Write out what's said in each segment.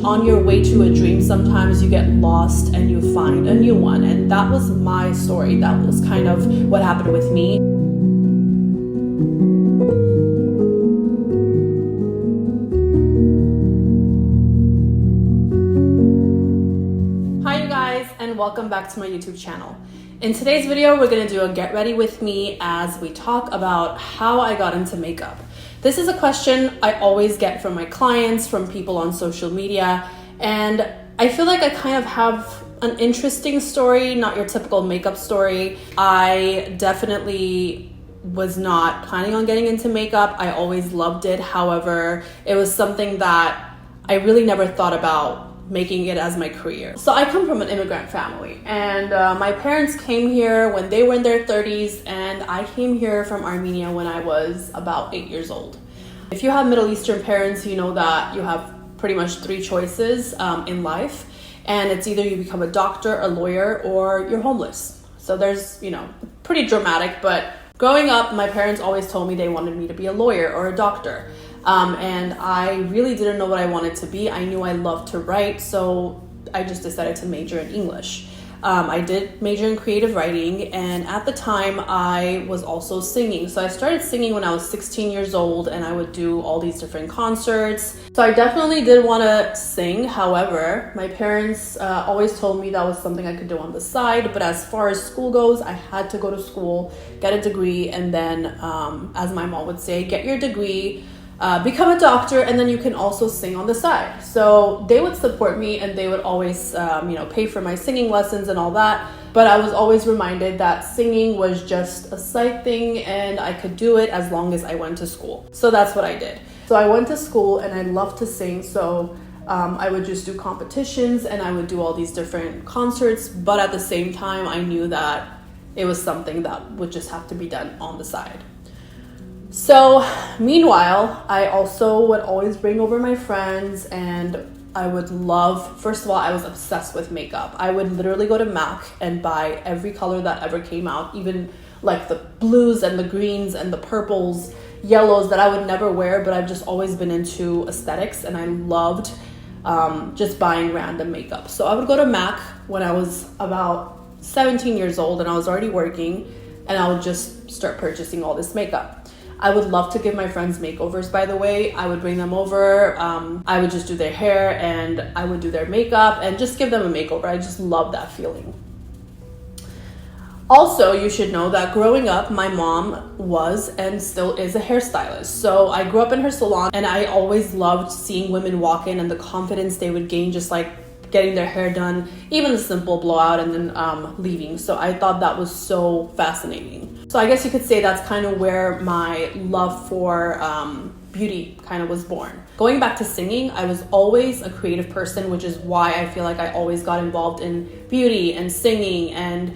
on your way to a dream, sometimes you get lost and you find a new one. And that was my story. That was kind of what happened with me. Hi you guys, and welcome back to my YouTube channel. In today's video, we're gonna do a get ready with me as we talk about how I got into makeup. This is a question I always get from my clients, from people on social media, and I feel like I kind of have an interesting story, not your typical makeup story. I definitely was not planning on getting into makeup. I always loved it. However, it was something that I really never thought about making it as my career. So I come from an immigrant family, and my parents came here when they were in their 30s, and I came here from Armenia when I was about 8 years old. If you have Middle Eastern parents, you know that you have pretty much three choices in life, and it's either you become a doctor, a lawyer, or you're homeless. So there's, pretty dramatic, but growing up, my parents always told me they wanted me to be a lawyer or a doctor. And I really didn't know what I wanted to be. I knew I loved to write, so I just decided to major in English. I did major in creative writing, and at the time I was also singing. So I started singing when I was 16 years old, and I would do all these different concerts. So I definitely did want to sing. However, my parents always told me that was something I could do on the side. But as far as school goes, I had to go to school, get a degree, and then, as my mom would say, get your degree, become a doctor, and then you can also sing on the side. So they would support me, and they would always, pay for my singing lessons and all that. But I was always reminded that singing was just a side thing, and I could do it as long as I went to school. So that's what I did. So I went to school, and I loved to sing. So I would just do competitions, and I would do all these different concerts. But at the same time, I knew that it was something that would just have to be done on the side. So meanwhile, I also would always bring over my friends, and I would love, first of all, I was obsessed with makeup. I would literally go to MAC and buy every color that ever came out, even like the blues and the greens and the purples, yellows that I would never wear, but I've just always been into aesthetics, and I loved just buying random makeup. So I would go to MAC when I was about 17 years old, and I was already working, and I would just start purchasing all this makeup. I would love to give my friends makeovers, by the way. I would bring them over. I would just do their hair, and I would do their makeup and just give them a makeover. I just love that feeling. Also, you should know that growing up, my mom was and still is a hairstylist. So I grew up in her salon, and I always loved seeing women walk in and the confidence they would gain just like getting their hair done, even a simple blowout, and then leaving. So I thought that was so fascinating. So I guess you could say that's kind of where my love for beauty kind of was born. Going back to singing, I was always a creative person, which is why I feel like I always got involved in beauty and singing and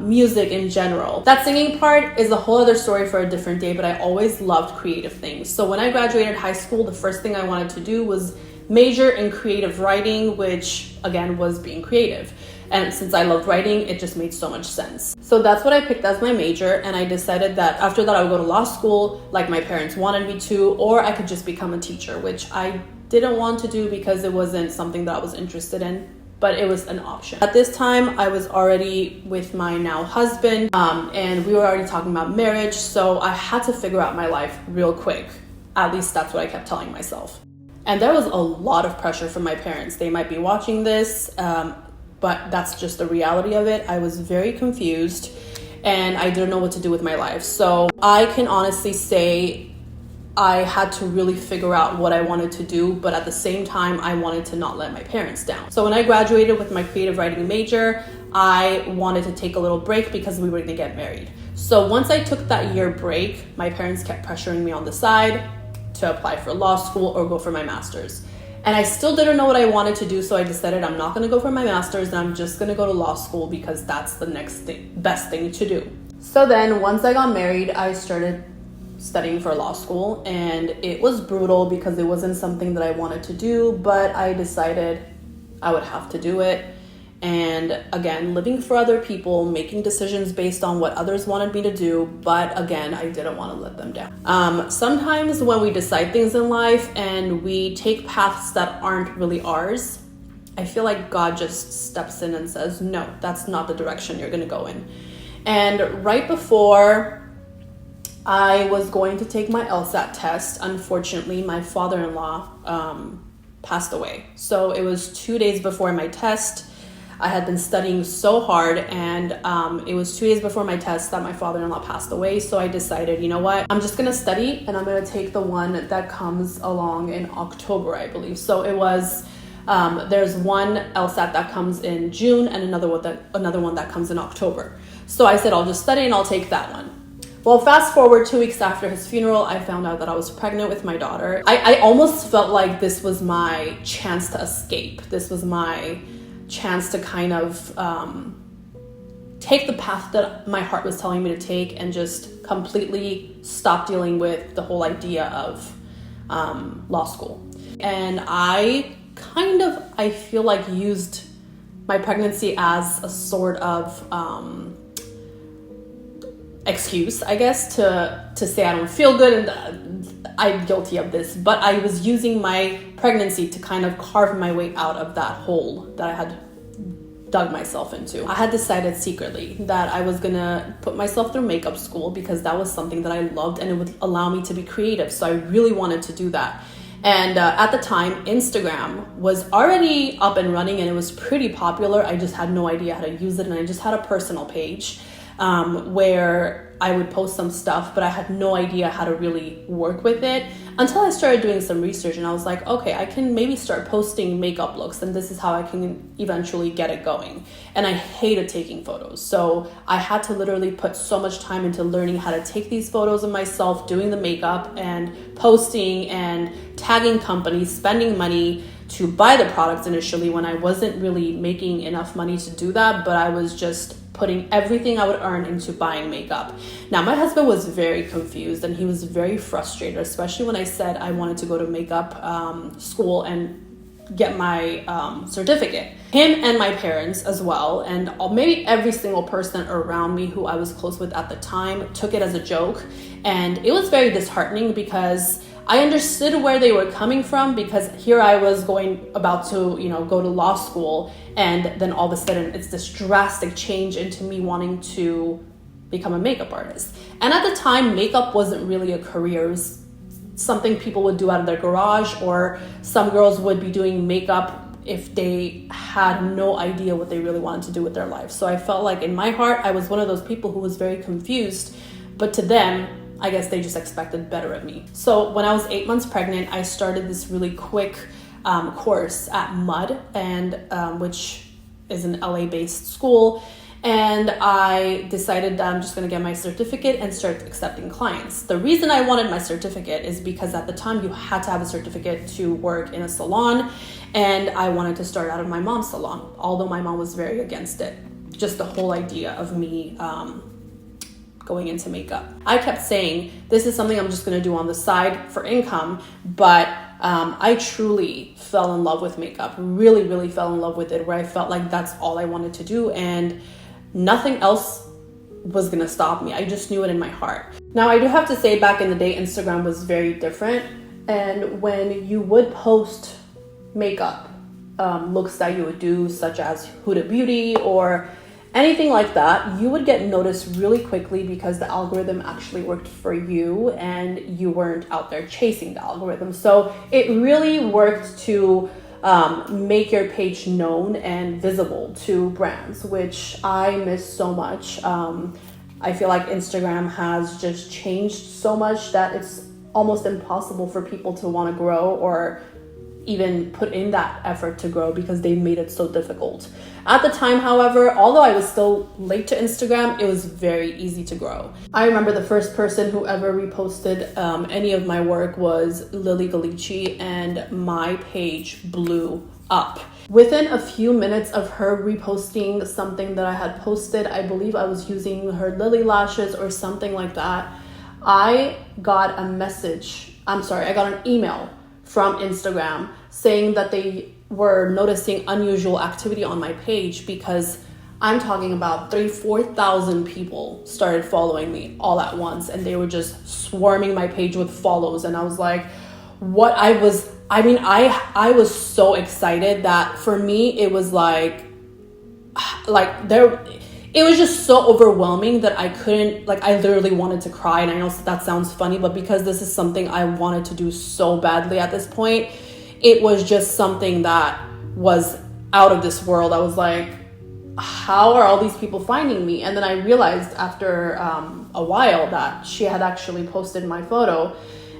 music in general. That singing part is a whole other story for a different day, but I always loved creative things. So when I graduated high school, the first thing I wanted to do was major in creative writing, which again was being creative. And since I loved writing, it just made so much sense. So that's what I picked as my major, and I decided that after that I would go to law school like my parents wanted me to, or I could just become a teacher, which I didn't want to do because it wasn't something that I was interested in, but it was an option. At this time, I was already with my now husband, and we were already talking about marriage, so I had to figure out my life real quick. At least that's what I kept telling myself. And there was a lot of pressure from my parents. They might be watching this, but that's just the reality of it. I was very confused, and I didn't know what to do with my life. So I can honestly say I had to really figure out what I wanted to do, but at the same time, I wanted to not let my parents down. So when I graduated with my creative writing major, I wanted to take a little break because we were gonna get married. So once I took that year break, my parents kept pressuring me on the side to apply for law school or go for my master's. And I still didn't know what I wanted to do, so I decided I'm not going to go for my master's, and I'm just going to go to law school because that's the best thing to do. So then once I got married, I started studying for law school, and it was brutal because it wasn't something that I wanted to do, but I decided I would have to do it. and again, living for other people, making decisions based on what others wanted me to do. But again, I didn't want to let them down. Sometimes when we decide things in life and we take paths that aren't really ours, I feel like God just steps in and says, no, that's not the direction you're going to go in. And right before I was going to take my LSAT test, unfortunately, my father-in-law passed away. So it was 2 days before my test. I had been studying so hard, and it was 2 days before my test that my father-in-law passed away. So I decided, you know what, I'm just gonna study and I'm gonna take the one that comes along in October, I believe. So it was, there's one LSAT that comes in June and another one that comes in October. So I said, I'll just study and I'll take that one. Well, fast forward 2 weeks after his funeral, I found out that I was pregnant with my daughter. I almost felt like this was my chance to escape. This was my chance to kind of take the path that my heart was telling me to take and just completely stop dealing with the whole idea of law school. And I feel like used my pregnancy as a sort of excuse, I guess, to say I don't feel good, and I'm guilty of this, but I was using my pregnancy to kind of carve my way out of that hole that I had dug myself into. I had decided secretly that I was gonna put myself through makeup school because that was something that I loved and it would allow me to be creative. So I really wanted to do that. And at the time, Instagram was already up and running and it was pretty popular. I just had no idea how to use it, and I just had a personal page where I would post some stuff, but I had no idea how to really work with it until I started doing some research, and I was like, okay, I can maybe start posting makeup looks, and this is how I can eventually get it going. And I hated taking photos, so I had to literally put so much time into learning how to take these photos of myself doing the makeup and posting and tagging companies, spending money to buy the products initially when I wasn't really making enough money to do that, but I was just putting everything I would earn into buying makeup. Now, my husband was very confused and he was very frustrated, especially when I said I wanted to go to makeup school and get my certificate. Him and my parents as well, and maybe every single person around me who I was close with at the time took it as a joke. And it was very disheartening because I understood where they were coming from, because here I was about to go to law school, and then all of a sudden it's this drastic change into me wanting to become a makeup artist. And at the time, makeup wasn't really a career. It was something people would do out of their garage, or some girls would be doing makeup if they had no idea what they really wanted to do with their life. So I felt like in my heart, I was one of those people who was very confused, but to them, I guess they just expected better of me. So when I was 8 months pregnant, I started this really quick course at MUD, and which is an LA-based school. And I decided that I'm just gonna get my certificate and start accepting clients. The reason I wanted my certificate is because at the time you had to have a certificate to work in a salon, and I wanted to start out of my mom's salon, although my mom was very against it. Just the whole idea of me going into makeup. I kept saying, this is something I'm just gonna do on the side for income, but I truly fell in love with makeup, really, really fell in love with it, where I felt like that's all I wanted to do, and nothing else was gonna stop me. I just knew it in my heart. Now, I do have to say, back in the day, Instagram was very different, and when you would post makeup looks that you would do, such as Huda Beauty or anything like that, you would get noticed really quickly because the algorithm actually worked for you and you weren't out there chasing the algorithm. So it really worked to make your page known and visible to brands, which I miss so much. I feel like Instagram has just changed so much that it's almost impossible for people to want to grow or even put in that effort to grow because they made it so difficult. At the time, however, although I was still late to Instagram, it was very easy to grow. I remember the first person who ever reposted any of my work was Lily Galici, and my page blew up. Within a few minutes of her reposting something that I had posted, I believe I was using her Lily lashes or something like that, I got an email from Instagram saying that they were noticing unusual activity on my page, because I'm talking about 3,000-4,000 people started following me all at once, and they were just swarming my page with follows. And I was like, I was so excited that for me, it was it was just so overwhelming that I couldn't, I literally wanted to cry. And I know that sounds funny, but because this is something I wanted to do so badly at this point, it was just something that was out of this world. I was like, how are all these people finding me? And then I realized after a while that she had actually posted my photo.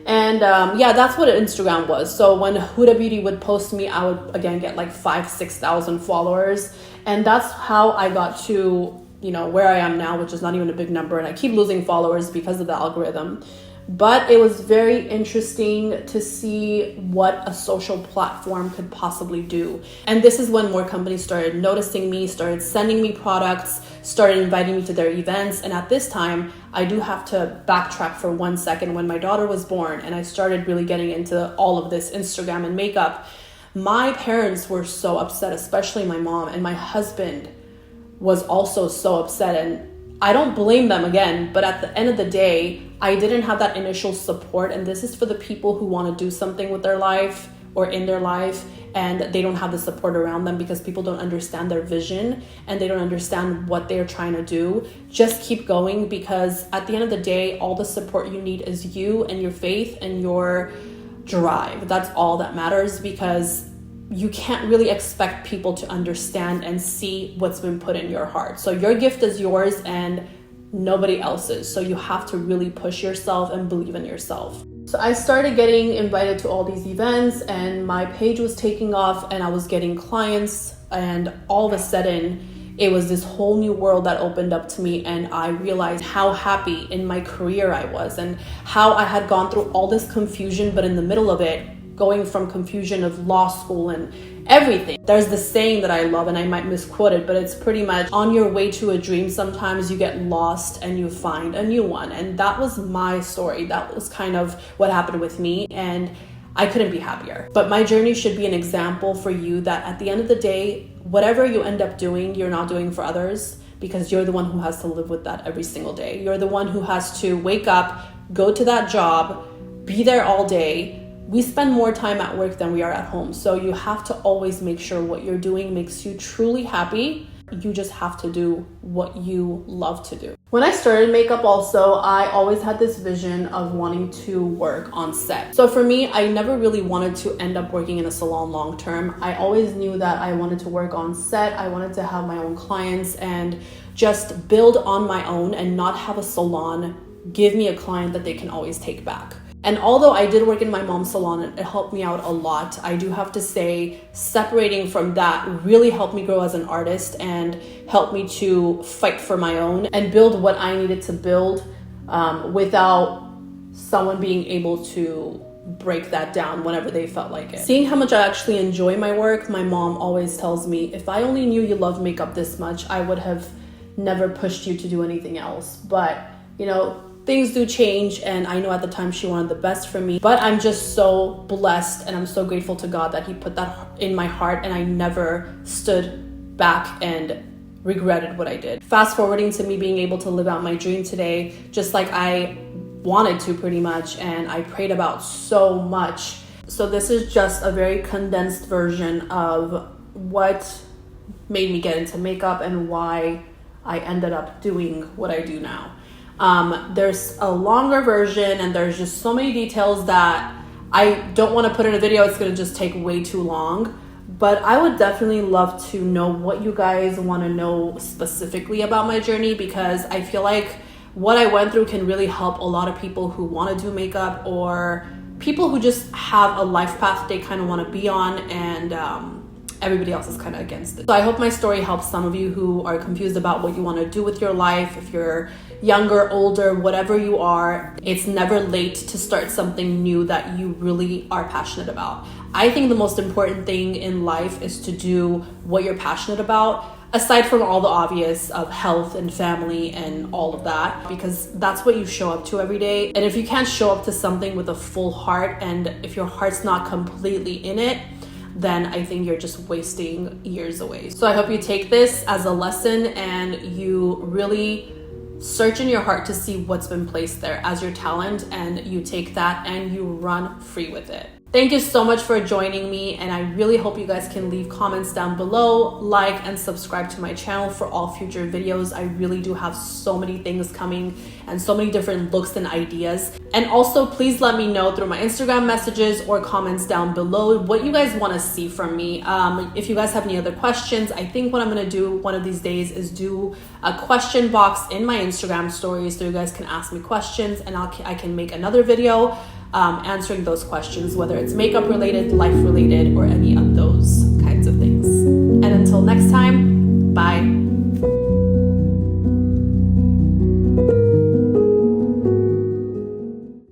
And that's what Instagram was. So when Huda Beauty would post me, I would again get 5,000-6,000 followers. And that's how I got to, where I am now, which is not even a big number. And I keep losing followers because of the algorithm. But it was very interesting to see what a social platform could possibly do. And this is when more companies started noticing me, started sending me products, started inviting me to their events. And at this time, I do have to backtrack for 1 second. When my daughter was born and I started really getting into all of this Instagram and makeup, my parents were so upset, especially my mom, and my husband was also so upset. And I don't blame them again, but at the end of the day, I didn't have that initial support. And this is for the people who want to do something with their life or in their life, and they don't have the support around them because people don't understand their vision and they don't understand what they're trying to do. Just keep going, because at the end of the day, all the support you need is you and your faith and your drive. That's all that matters, because you can't really expect people to understand and see what's been put in your heart. So your gift is yours and nobody else's. So you have to really push yourself and believe in yourself. So I started getting invited to all these events, and my page was taking off, and I was getting clients, and all of a sudden it was this whole new world that opened up to me. And I realized how happy in my career I was, and how I had gone through all this confusion, but in the middle of it, going from confusion of law school and everything. There's this saying that I love, and I might misquote it, but it's pretty much, on your way to a dream, sometimes you get lost and you find a new one. And that was my story. That was kind of what happened with me, and I couldn't be happier. But my journey should be an example for you that at the end of the day, whatever you end up doing, you're not doing for others, because you're the one who has to live with that every single day. You're the one who has to wake up, go to that job, be there all day. We spend more time at work than we are at home. So you have to always make sure what you're doing makes you truly happy. You just have to do what you love to do. When I started makeup also, I always had this vision of wanting to work on set. So for me, I never really wanted to end up working in a salon long term. I always knew that I wanted to work on set. I wanted to have my own clients and just build on my own and not have a salon give me a client that they can always take back. And although I did work in my mom's salon, it helped me out a lot. I do have to say, separating from that really helped me grow as an artist and helped me to fight for my own and build what I needed to build without someone being able to break that down whenever they felt like it. Seeing how much I actually enjoy my work, my mom always tells me, if I only knew you love makeup this much, I would have never pushed you to do anything else. But, things do change, and I know at the time she wanted the best for me, but I'm just so blessed and I'm so grateful to God that he put that in my heart, and I never stood back and regretted what I did. Fast forwarding to me being able to live out my dream today, just like I wanted to pretty much, and I prayed about so much. So this is just a very condensed version of what made me get into makeup and why I ended up doing what I do now. There's a longer version, and there's just so many details that I don't want to put in a video. It's going to just take way too long, but I would definitely love to know what you guys want to know specifically about my journey, because I feel like what I went through can really help a lot of people who want to do makeup, or people who just have a life path they kind of want to be on, and everybody else is kind of against it. So I hope my story helps some of you who are confused about what you want to do with your life. If you're younger, older, whatever you are, it's never late to start something new that you really are passionate about. I think the most important thing in life is to do what you're passionate about, aside from all the obvious of health and family and all of that, because that's what you show up to every day. And if you can't show up to something with a full heart, and if your heart's not completely in it, then I think you're just wasting years away. So I hope you take this as a lesson and you really search in your heart to see what's been placed there as your talent, and you take that and you run free with it. Thank you so much for joining me, and I really hope you guys can leave comments down below, like and subscribe to my channel for all future videos. I really do have so many things coming and so many different looks and ideas. And also please let me know through my Instagram messages or comments down below what you guys want to see from me. If you guys have any other questions, I think what I'm going to do one of these days is do a question box in my Instagram stories so you guys can ask me questions, and I can make another video answering those questions, whether it's makeup related, life related, or any of those kinds of things. And until next time, bye.